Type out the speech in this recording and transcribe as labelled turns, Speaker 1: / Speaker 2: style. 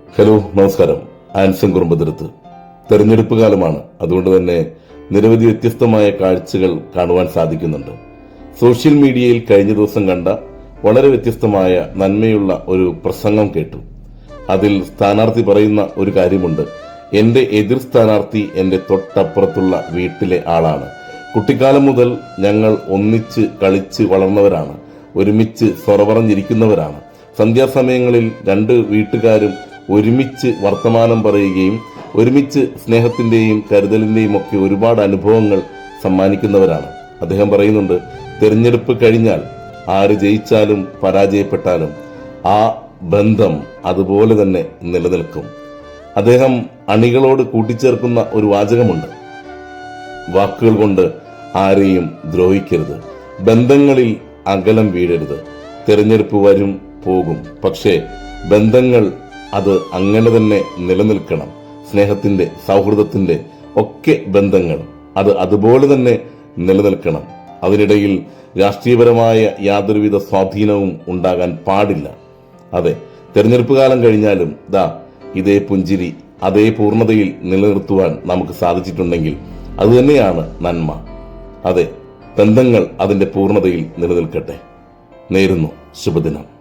Speaker 1: Hello, നമസ്കാരം. ആൻസൺ കുറുമ്പതിരത്ത്. തെരഞ്ഞെടുപ്പ് കാലമാണ്. അതുകൊണ്ട് തന്നെ നിരവധി വ്യത്യസ്തമായ കാഴ്ചകൾ കാണുവാൻ സാധിക്കുന്നുണ്ട്. സോഷ്യൽ മീഡിയയിൽ കഴിഞ്ഞ ദിവസം കണ്ട വളരെ വ്യത്യസ്തമായ നന്മയുള്ള ഒരു പ്രസംഗം കേട്ടു. അതിൽ സ്ഥാനാർത്ഥി പറയുന്ന ഒരു കാര്യമുണ്ട്. എന്റെ എതിർ സ്ഥാനാർത്ഥി എന്റെ തൊട്ടപ്പുറത്തുള്ള വീട്ടിലെ ആളാണ്. കുട്ടിക്കാലം മുതൽ ഞങ്ങൾ ഒന്നിച്ച് കളിച്ച് വളർന്നവരാണ്. ഒരുമിച്ച് സൊറ പറഞ്ഞിരിക്കുന്നവരാണ്. സന്ധ്യാസമയങ്ങളിൽ രണ്ട് വീട്ടുകാരും ഒരുമിച്ച് വർത്തമാനം പറയുകയും ഒരുമിച്ച് സ്നേഹത്തിന്റെയും കരുതലിന്റെയും ഒക്കെ ഒരുപാട് അനുഭവങ്ങൾ സമ്മാനിക്കുന്നവരാണ്. അദ്ദേഹം പറയുന്നുണ്ട്, തെരഞ്ഞെടുപ്പ് കഴിഞ്ഞാൽ ആര് ജയിച്ചാലും പരാജയപ്പെട്ടാലും ആ ബന്ധം അതുപോലെ തന്നെ നിലനിൽക്കും. അദ്ദേഹം അണികളോട് കൂട്ടിച്ചേർക്കുന്ന ഒരു വാചകമുണ്ട്, വാക്കുകൾ കൊണ്ട് ആരെയും ദ്രോഹിക്കരുത്, ബന്ധങ്ങളിൽ അകലം വീഴരുത്. തെരഞ്ഞെടുപ്പ് വരും പോകും, പക്ഷേ ബന്ധങ്ങൾ അത് അങ്ങനെ തന്നെ നിലനിൽക്കണം. സ്നേഹത്തിന്റെ, സൗഹൃദത്തിന്റെ ഒക്കെ ബന്ധങ്ങൾ അത് അതുപോലെ തന്നെ നിലനിൽക്കണം. അതിനിടയിൽ രാഷ്ട്രീയപരമായ യാതൊരുവിധ സ്വാധീനവും ഉണ്ടാകാൻ പാടില്ല. അതെ, തെരഞ്ഞെടുപ്പ് കാലം കഴിഞ്ഞാലും ഇതേ പുഞ്ചിരി അതേ പൂർണ്ണതയിൽ നിലനിർത്തുവാൻ നമുക്ക് സാധിച്ചിട്ടുണ്ടെങ്കിൽ അതുതന്നെയാണ് നന്മ. അതെ, ബന്ധങ്ങൾ അതിന്റെ പൂർണ്ണതയിൽ നിലനിൽക്കട്ടെ. നേരുന്നു ശുഭദിനം.